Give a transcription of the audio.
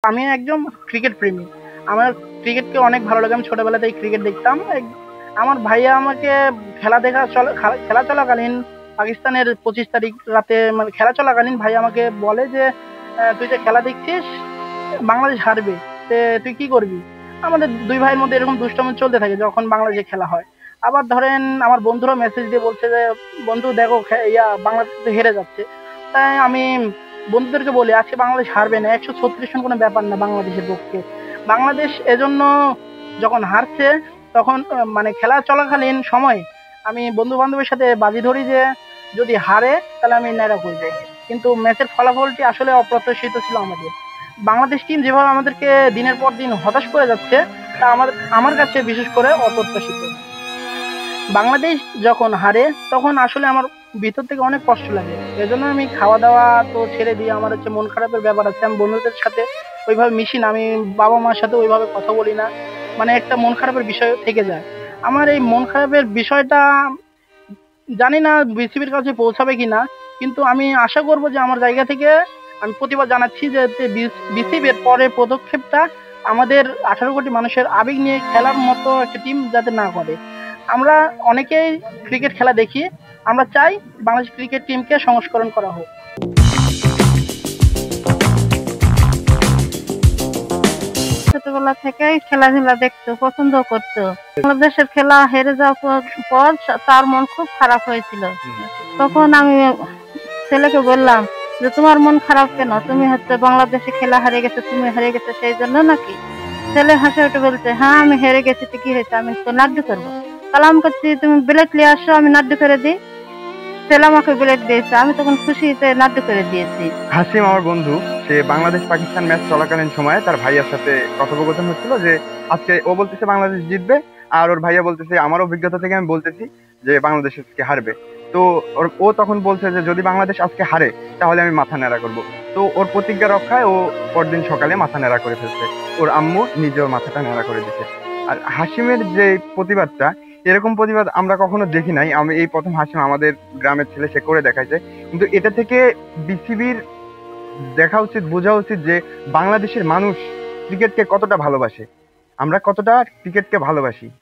আমি একজন ক্রিকেট প্রেমী। আমার ক্রিকেটকে অনেক ভালো লাগে। আমি ছোটবেলা থেকে ক্রিকেট দেখতাম। আমার ভাইয়া আমাকে খেলা চলাকালীন পাকিস্তানের 25 তারিখ রাতে মানে খেলা চলাকালীন ভাই আমাকে বলে যে তুই যে খেলা দেখছিস বাংলাদেশ হারবে, তুই কি করবি? আমাদের দুই ভাইয়ের মধ্যে এরকম দুষ্টামি চলতে থাকে যখন বাংলাদেশে খেলা হয়। আবার ধরেন আমার বন্ধুরা মেসেজ দিয়ে বলছে যে বন্ধু দেখো বাংলাদেশ তো হেরে যাচ্ছে। তাই আমি বন্ধুদেরকে বলি আজকে বাংলাদেশ হারবে না, 136 রান কোনো ব্যাপার না বাংলাদেশের পক্ষে। বাংলাদেশ এজন্য যখন হারছে তখন মানে খেলা চলাকালীন সময় আমি বন্ধু বান্ধবের সাথে বাজি ধরি যে যদি হারে তাহলে আমি ন্যাড়া করবো। কিন্তু ম্যাচের ফলাফলটি আসলে অপ্রত্যাশিত ছিল আমাদের। বাংলাদেশ টিম যেভাবে আমাদেরকে দিনের পর দিন হতাশ করে যাচ্ছে তা আমার কাছে বিশেষ করে অপ্রত্যাশিত। বাংলাদেশ যখন হারে তখন আসলে আমার ভিতর থেকে অনেক কষ্ট লাগে। এজন্য আমি খাওয়া দাওয়া তো ছেড়ে দিয়ে আমার হচ্ছে মন খারাপের ব্যাপার আছে। আমি বন্ধুদের সাথে ওইভাবে মিশি না, আমি বাবা মার সাথে ওইভাবে কথা বলি না। মানে একটা মন খারাপের বিষয় থেকে যায়। আমার এই মন খারাপের বিষয়টা জানি না বিসিবির কাছে পৌঁছাবে কিনা, কিন্তু আমি আশা করব যে আমার জায়গা থেকে আমি প্রতিবাদ জানাচ্ছি যে বিসিবির পরে পদক্ষেপটা আমাদের 18 কোটি মানুষের আবেগ নিয়ে খেলার মতো একটা টিম যাতে না করে। আমরা অনেকেই ক্রিকেট খেলা দেখি, আমরা চাই বাংলাদেশ ক্রিকেট টিমকে সংস্করণ করা হোক। ছোটবেলা থেকেই খেলাধুলা দেখতো, পছন্দ করতো। বাংলাদেশের খেলা হেরে যাওয়ার পর তার মন খুব খারাপ হয়েছিল। তখন আমি ছেলেকে বললাম যে তোমার মন খারাপ কেন? তুমি হচ্ছে বাংলাদেশে খেলা হারিয়ে গেছে, তুমি হারিয়ে গেছে সেই জন্য নাকি? ছেলে হাসে উঠে বলছে হ্যাঁ আমি হেরে গেছি, তো কি হয়েছে, আমি তো নাড্ডু করবো। কালাম করছি তুমি ব্লেড নিয়ে আসো, আমি নাড্ডু করে দিই। ছেলে আমাকে ব্লেড দিয়েছে, আমি তখন খুশিতে নাড্ডু করে দিয়েছি। হাসিম আমার বন্ধু, সে বাংলাদেশ পাকিস্তান ম্যাচ চলাকালীন সময়ে তার ভাইয়ার সাথে কথোপকথন হচ্ছিল যে আজকে ও বলতেছে বাংলাদেশ জিতবে, আর ওর ভাইয়া বলতেছে আমার অভিজ্ঞতা থেকে আমি বলতেছি যে বাংলাদেশ আজকে হারবে। তো ও তখন বলছে যে যদি বাংলাদেশ আজকে হারে তাহলে আমি মাথা ন্যাড়া করব। তো ওর প্রতিজ্ঞা রক্ষায় ও পরদিন সকালে মাথা ন্যাড়া করে ফেলছে। ওর আম্মু নিজেও মাথাটা ন্যাড়া করে দিচ্ছে। আর হাসিমের যে প্রতিবাদটা, এরকম প্রতিবাদ আমরা কখনো দেখি নাই। আমি এই প্রথম হাসিম আমাদের গ্রামের ছেলে, সে করে দেখাইছে। কিন্তু এটা থেকে বিসিবির দেখা উচিত, বোঝা উচিত যে বাংলাদেশের মানুষ ক্রিকেটকে কতটা ভালোবাসে, আমরা কতটা ক্রিকেটকে ভালোবাসি।